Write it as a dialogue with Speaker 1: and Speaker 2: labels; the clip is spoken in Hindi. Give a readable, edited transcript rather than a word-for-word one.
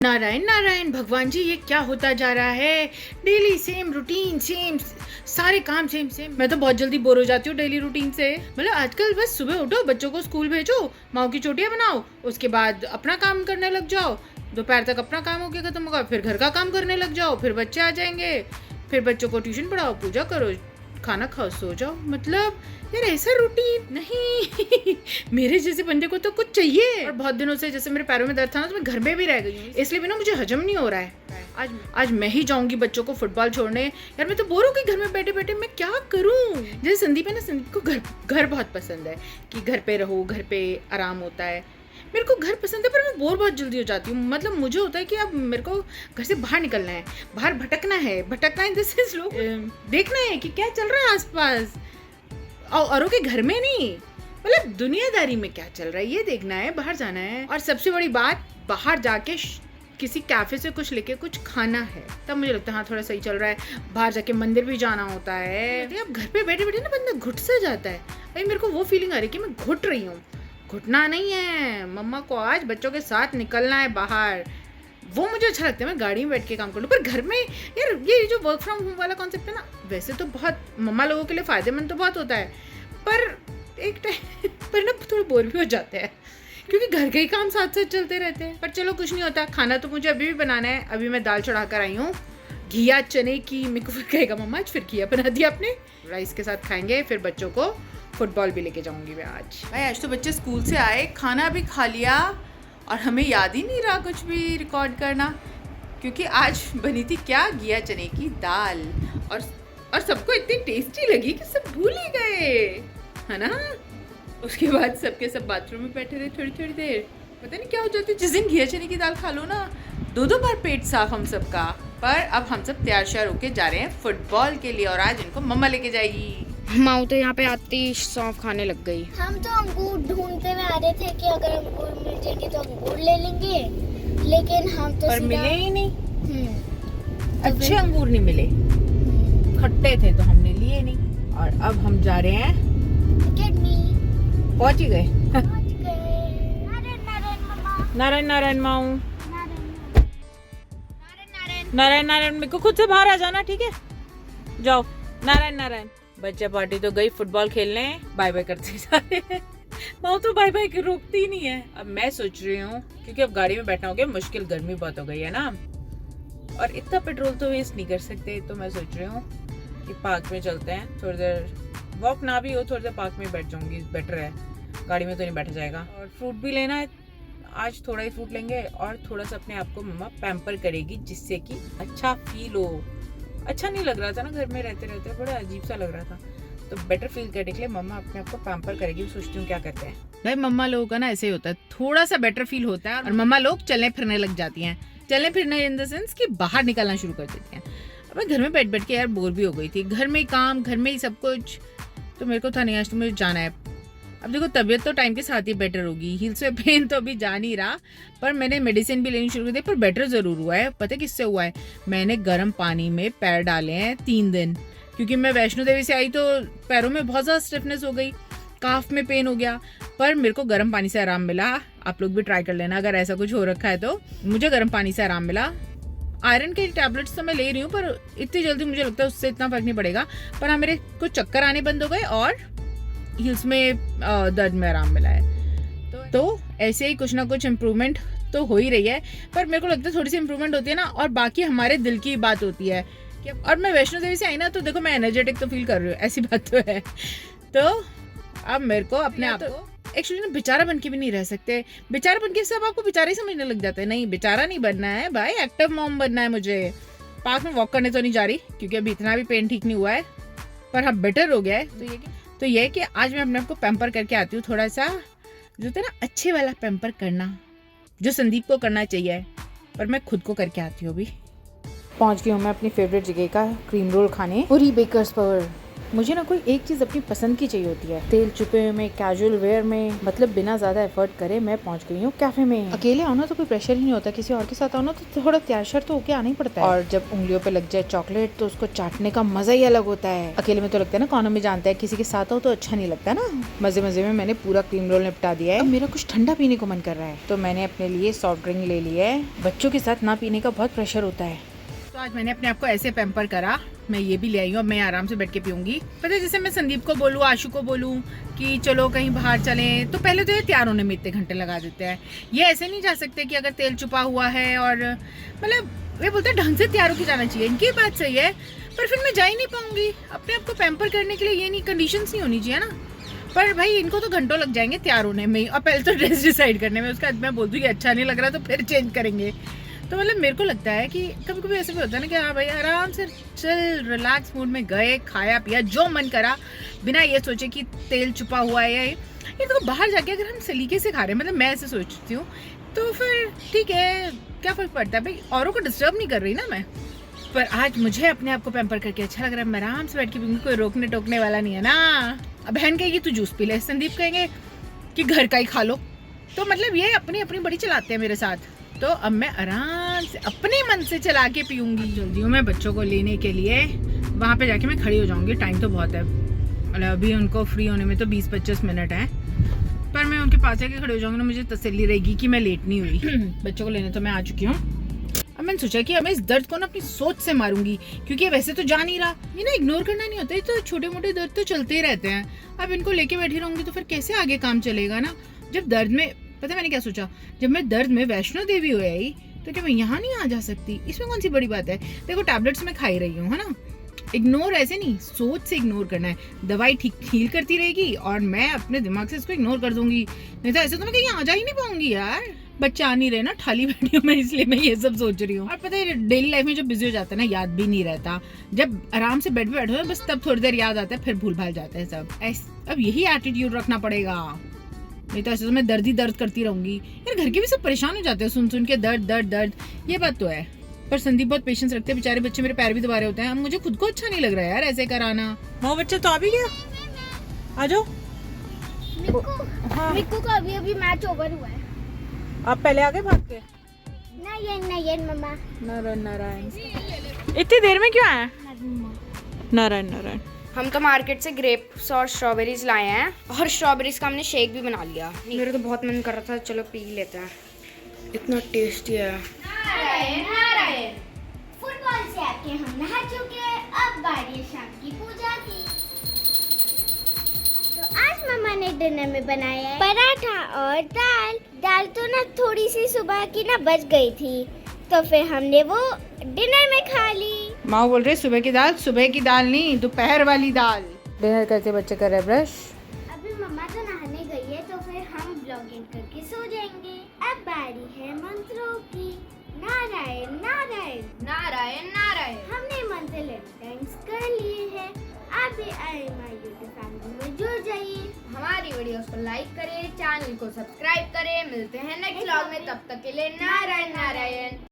Speaker 1: नारायण नारायण भगवान जी, ये क्या होता जा रहा है? डेली सेम रूटीन, सेम सारे काम सेम सेम। मैं तो बहुत जल्दी बोर हो जाती हूँ डेली रूटीन से। मतलब आजकल बस सुबह उठो, बच्चों को स्कूल भेजो, माँ की चोटियाँ बनाओ, उसके बाद अपना काम करने लग जाओ, दोपहर तक अपना काम होके खत्म होगा, फिर घर का काम करने लग जाओ, फिर बच्चे आ जाएंगे, फिर बच्चों को ट्यूशन पढ़ाओ, पूजा करो, खाना खाओ, सो जाओ। मतलब यार ऐसा रूटीन नहीं। मेरे जैसे बंदे को तो कुछ चाहिए। और बहुत दिनों से जैसे मेरे पैरों में दर्द था ना, तो मैं घर में भी रह गई हूँ, इसलिए भी ना मुझे हजम नहीं हो रहा है। आज मैं ही जाऊंगी बच्चों को फुटबॉल छोड़ने। यार मैं तो बोर हो गई घर में बैठे बैठे, मैं क्या करूँ? जैसे संदीप है ना, संदीप को घर बहुत पसंद है कि घर पे रहो, घर पे आराम होता है। मेरे को घर पसंद है, पर मैं बोर बहुत जल्दी हो जाती हूँ। मतलब मुझे होता है कि अब मेरे को घर से बाहर निकलना है, बाहर भटकना है। भटकना इन द सेंस लोग देखना है कि क्या चल रहा है आसपास, औरों के घर में नहीं, मतलब दुनियादारी में क्या चल रहा है ये देखना है, बाहर जाना है। और सबसे बड़ी बात, बाहर जाके किसी कैफे से कुछ लेके कुछ खाना है, तब मुझे लगता है हाँ थोड़ा सही चल रहा है। बाहर जाके मंदिर भी जाना होता है। अब घर पे बैठे बैठे ना बंदा घुट सा जाता है। भाई मेरे को वो फीलिंग आ रही है कि मैं घुट रही हूँ। घुटना नहीं है, मम्मा को आज बच्चों के साथ निकलना है बाहर। वो मुझे अच्छा लगता है, मैं गाड़ी में बैठ के काम कर लूँ। पर घर में यार ये जो वर्क फ्रॉम होम वाला कॉन्सेप्ट है ना, वैसे तो बहुत मम्मा लोगों के लिए फ़ायदेमंद तो बहुत होता है, पर एक टाइम पर ना थोड़ा बोर भी हो जाते हैं, क्योंकि घर के ही काम साथ साथ चलते रहते हैं। पर चलो कुछ नहीं होता, खाना तो मुझे अभी भी बनाना है। अभी मैं दाल चढ़ा कर आई हूँ घिया चने की। मेरे को फिर कहेगा मम्मा आज फिर घिया बना दिया आपने। राइस के साथ खाएंगे, फिर बच्चों को फुटबॉल भी लेके जाऊंगी मैं आज। भाई आज तो बच्चे स्कूल से आए, खाना भी खा लिया, और हमें याद ही नहीं रहा कुछ भी रिकॉर्ड करना, क्योंकि आज बनी थी क्या, घिया चने की दाल। और सबको इतनी टेस्टी लगी कि सब भूल ही गए, है ना। उसके बाद सबके सब बाथरूम में बैठे रहे थोड़ी थोड़ी देर। पता नहीं क्या हो जाती है जिस दिन घिया चने की दाल खा लो ना, दो बार पेट साफ हम सबका। पर अब हम सब तैयार श्यार होके जा रहे हैं फुटबॉल के लिए, और आज इनको मम्मा लेके जाएगी।
Speaker 2: माऊ तो यहाँ पे आती सौंफ खाने लग गई।
Speaker 3: हम तो अंगूर ढूंढते हुए आ रहे थे कि अगर अंगूर मिल जाएंगे तो अंगूर ले लेंगे, लेकिन हम तो
Speaker 1: पर मिले ही नहीं। अच्छे
Speaker 3: फिर-
Speaker 1: अंगूर नहीं मिले, खट्टे थे तो हमने लिए नहीं। और अब हम जा रहे हैं,
Speaker 3: किडनी
Speaker 1: पहुंच ही गए।
Speaker 3: पहुंच गए। नारायण नारायण मम्मा,
Speaker 1: नारायण नारायण माऊ,
Speaker 3: नारायण नारायण।
Speaker 1: नारायण नारायण। मेरे को खुद से बाहर आ जाना, ठीक है? जाओ नारायण नारायण। बच्चा पार्टी तो गई फुटबॉल खेलने, बाय बाय करते जा रहे हैं। माँ तो बाय बाय रोकती ही नहीं है। अब मैं सोच रही हूँ, क्योंकि अब गाड़ी में बैठना हो गया मुश्किल, गर्मी बहुत हो गई है ना, और इतना पेट्रोल तो वेस्ट नहीं कर सकते। तो मैं सोच रही हूँ कि पार्क में चलते हैं, थोड़ी देर वॉक ना भी हो, थोड़ी देर पार्क में बैठ जाऊंगी, बेटर है। गाड़ी में तो नहीं बैठा जाएगा। और फ्रूट भी लेना है, आज थोड़ा ही फ्रूट लेंगे, और थोड़ा सा अपने आप को मम्मा पैम्पर करेगी, जिससे कि अच्छा फील हो। अच्छा नहीं लग रहा था ना घर में रहते रहते, बड़ा अजीब सा लग रहा था, तो बेटर फील करने के लिए मम्मा अपने आप को पैम्पर करेगी। सोचती हूँ क्या करते हैं। भाई मम्मा लोगों का ना ऐसे ही होता है, थोड़ा सा बेटर फील होता है, और मम्मा लोग चलने फिरने लग जाती हैं। चलने फिरने इन द सेंस कि बाहर निकलना शुरू कर देती हैं। अब मैं घर में बैठ बैठ के यार बोर भी हो गई थी, घर में ही काम, घर में ही सब कुछ, तो मेरे को था नहीं आज तो मुझे जाना है। अब देखो तबीयत तो टाइम के साथ ही बेटर होगी, हील्स में पेन तो अभी जा नहीं रहा, पर मैंने मेडिसिन भी लेनी शुरू कर दी, पर बेटर ज़रूर हुआ है। पता है किससे हुआ है? मैंने गर्म पानी में पैर डाले हैं 3 दिन, क्योंकि मैं वैष्णो देवी से आई तो पैरों में बहुत ज़्यादा स्टिफनेस हो गई, काफ में पेन हो गया, पर मेरे को गर्म पानी से आराम मिला। आप लोग भी ट्राई कर लेना अगर ऐसा कुछ हो रखा है तो। मुझे गर्म पानी से आराम मिला। आयरन के टैबलेट्स तो मैं ले रही हूँ, पर इतनी जल्दी मुझे लगता है उससे इतना फर्क नहीं पड़ेगा। पर हाँ, मेरे कुछ चक्कर आने बंद हो गए और हील्स में दर्द में आराम मिला है। तो ऐसे ही कुछ ना कुछ इम्प्रूवमेंट तो हो ही रही है, पर मेरे को लगता है थोड़ी सी इम्प्रूवमेंट होती है ना, और बाकी हमारे दिल की बात होती है। और मैं वैष्णो देवी से आई ना, तो देखो मैं एनर्जेटिक तो फील कर रही हूँ, ऐसी बात तो है। तो अब मेरे को अपने आप को एक्चुअली ना बेचारा बन के भी नहीं रह सकते। बेचारा बन के सब आपको बेचारा ही समझने लग जाते हैं। नहीं, बेचारा नहीं बनना है भाई, एक्टिव मॉम बनना है मुझे। पार्क में वॉक करने तो नहीं जा रही, क्योंकि अभी इतना भी पेन ठीक नहीं हुआ है, पर हाँ बेटर हो गया है। तो ये कि आज मैं अपने आप को पैम्पर करके आती हूँ, थोड़ा सा जो होता है ना अच्छे वाला पैम्पर करना, जो संदीप को करना चाहिए, पर मैं खुद को करके आती हूँ। अभी पहुँच गई हूँ मैं अपनी फेवरेट जगह का क्रीम रोल खाने, पूरी बेकर्स पर। मुझे ना कोई एक चीज़ अपनी पसंद की चाहिए होती है, तेल चुपे में, कैजुअल वेयर में, मतलब बिना ज़्यादा एफर्ट करे मैं पहुंच गई हूँ कैफे में। अकेले आओ ना तो कोई प्रेशर ही नहीं होता, किसी और के साथ आओ ना तो थोड़ा तैयार शर तो होके आना ही पड़ता है। और जब उंगलियों पे लग जाए चॉकलेट तो उसको चाटने का मजा ही अलग होता है। अकेले में तो लगता है ना कौन हमें जानता है, किसी के साथ हो तो अच्छा नहीं लगता ना। मजे मजे में मैंने पूरा क्रीम रोल निपटा दिया है। अब मेरा कुछ ठंडा पीने को मन कर रहा है तो मैंने अपने लिए सॉफ्ट ड्रिंक ले लिया है। बच्चों के साथ ना पीने का बहुत प्रेशर होता है। तो आज मैंने अपने आप को ऐसे पैम्पर करा, मैं ये भी ले आई हूँ, अब मैं आराम से बैठ के पीऊंगी। पता है जैसे मैं संदीप को बोलूँ, आशु को बोलूँ कि चलो कहीं बाहर चलें, तो पहले तो ये तैयार होने में इतने घंटे लगा देते हैं। ये ऐसे नहीं जा सकते कि अगर तेल छुपा हुआ है और मतलब वे बोलते हैं ढंग से तैयार होकर जाना चाहिए। इनकी बात सही है पर फिर मैं जा ही नहीं पाऊंगी। अपने आप को पैम्पर करने के लिए ये नहीं कंडीशंस नहीं होनी चाहिए ना। पर भाई इनको तो घंटों लग जाएंगे तैयार होने में और पहले तो ड्रेस डिसाइड करने में, उसके बाद मैं बोल दूँ अच्छा नहीं लग रहा तो फिर चेंज करेंगे। तो मतलब मेरे को लगता है कि कभी कभी ऐसे भी होता है ना कि हाँ भाई आराम से चल रिलैक्स मूड में गए, खाया पिया जो मन करा, बिना ये सोचे कि तेल छुपा हुआ है। ये तो बाहर जाके अगर हम सलीके से खा रहे हैं, मतलब मैं ऐसे सोचती हूँ, तो फिर ठीक है, क्या फ़र्क पड़ता है भाई, औरों को डिस्टर्ब नहीं कर रही ना मैं। पर आज मुझे अपने आप को पैम्पर करके अच्छा लग रहा है। मैं आराम से बैठ के पीऊंगी, कोई रोकने टोकने वाला नहीं है ना। अब बहन कहेगी तू जूस पी ले, संदीप कहेंगे कि घर का ही खा लो। तो मतलब ये अपनी अपनी बड़ी चलाते हैं मेरे साथ। तो अब मैं आराम से अपने मन से चला के पीऊंगी। जल्दी हूँ मैं बच्चों को लेने के लिए, वहाँ पे जाके मैं खड़ी हो जाऊंगी। टाइम तो बहुत है, मतलब अभी उनको फ्री होने में तो 20-25 मिनट है, पर मैं उनके पास जाके खड़ी हो जाऊंगी ना, मुझे तसल्ली रहेगी कि मैं लेट नहीं हुई। बच्चों को लेने तो मैं आ चुकी हूँ। अब मैंने सोचा कि अब मैं इस दर्द को ना अपनी सोच से मारूंगी, क्योंकि वैसे तो जा नहीं रहा। ये ना इग्नोर करना नहीं होता, ये तो छोटे मोटे दर्द तो चलते ही रहते हैं। अब इनको लेके बैठी रहूंगी तो फिर कैसे आगे काम चलेगा ना। जब दर्द में, पता है मैंने क्या सोचा, जब मैं दर्द में वैष्णो देवी हो आई तो क्या मैं यहाँ नहीं आ जा सकती? इसमें कौन सी बड़ी बात है। देखो टैबलेट्स मैं खाई रही हूँ, है ना। इग्नोर ऐसे नहीं, सोच से इग्नोर करना है। दवाई ठीक हील करती रहेगी और मैं अपने दिमाग से इसको इग्नोर कर दूंगी। नहीं तो ऐसे तो मैं कहीं आ जा ही नहीं पाऊंगी यार। बच्चा आ नहीं रहे ना, ठाली बैठी हूँ मैं, इसलिए मैं ये सब सोच रही हूँ। और पता है डेली लाइफ में जब बिजी हो जाता है ना, याद भी नहीं रहता। जब आराम से बेड पे बैठो ना, बस तब थोड़ी देर याद आता है, फिर भूल भाल जाता है सब। अब यही एटीट्यूड रखना पड़ेगा, नहीं तो ऐसे तो मैं दर्द ही दर्द करती रहूंगी। यार घर के भी सब परेशान हो जाते हैं सुन सुन के, दर्द दर्द दर्द। ये बात तो है, पर संदीप बहुत पेशेंस रखते हैं। बेचारे बच्चे मेरे पैर भी दबा रहे होते हैं। अब मुझे खुद को अच्छा नहीं लग रहा है यार ऐसे कराना। वो बच्चा तो आ भी गया, आ जाओ।
Speaker 3: मिक्कू का अभी अभी मैच ओवर हुआ है।
Speaker 1: आप पहले आगे भाग के।
Speaker 3: नारायण मम्मा।
Speaker 1: नारायण इतनी देर में क्यों आया? नारायण
Speaker 2: हम तो मार्केट से ग्रेप्स और स्ट्रॉबेरीज लाए हैं और स्ट्रॉबेरीज का हमने शेक भी बना लिया। मेरे तो बहुत मन कर रहा था, चलो पी लेते हैं। इतना टेस्टी है।
Speaker 3: नारायण फुटबॉल से आके हम नहा चुके हैं, अब बारी है शाम की पूजा की। तो आज मम्मा ने डिनर में बनाया है पराठा और दाल। दाल तो ना थोड़ी सी सुबह की ना बच गई थी, तो फिर हमने वो डिनर में खा ली।
Speaker 1: माँ बोल रहे सुबह की दाल नहीं, दोपहर वाली दाल। डिनर करते बच्चे कर रहे ब्रश।
Speaker 3: अभी मम्मा तो नहाने गई है, तो फिर हम ब्लॉग एंड करके सो जाएंगे। अब बारी है मंत्रों की। नारायण नारायण
Speaker 2: नारायण नारायण।
Speaker 3: हमने मंत्र लेटेंस कर लिए हैं। आप भी आए हमारे यूट्यूब फैमिली में जुड़ जाइए।
Speaker 2: हमारी वीडियोस को लाइक करें, चैनल को सब्सक्राइब करें। मिलते हैं नेक्स्ट व्लॉग में, तब तक के लिए नारायण नारायण।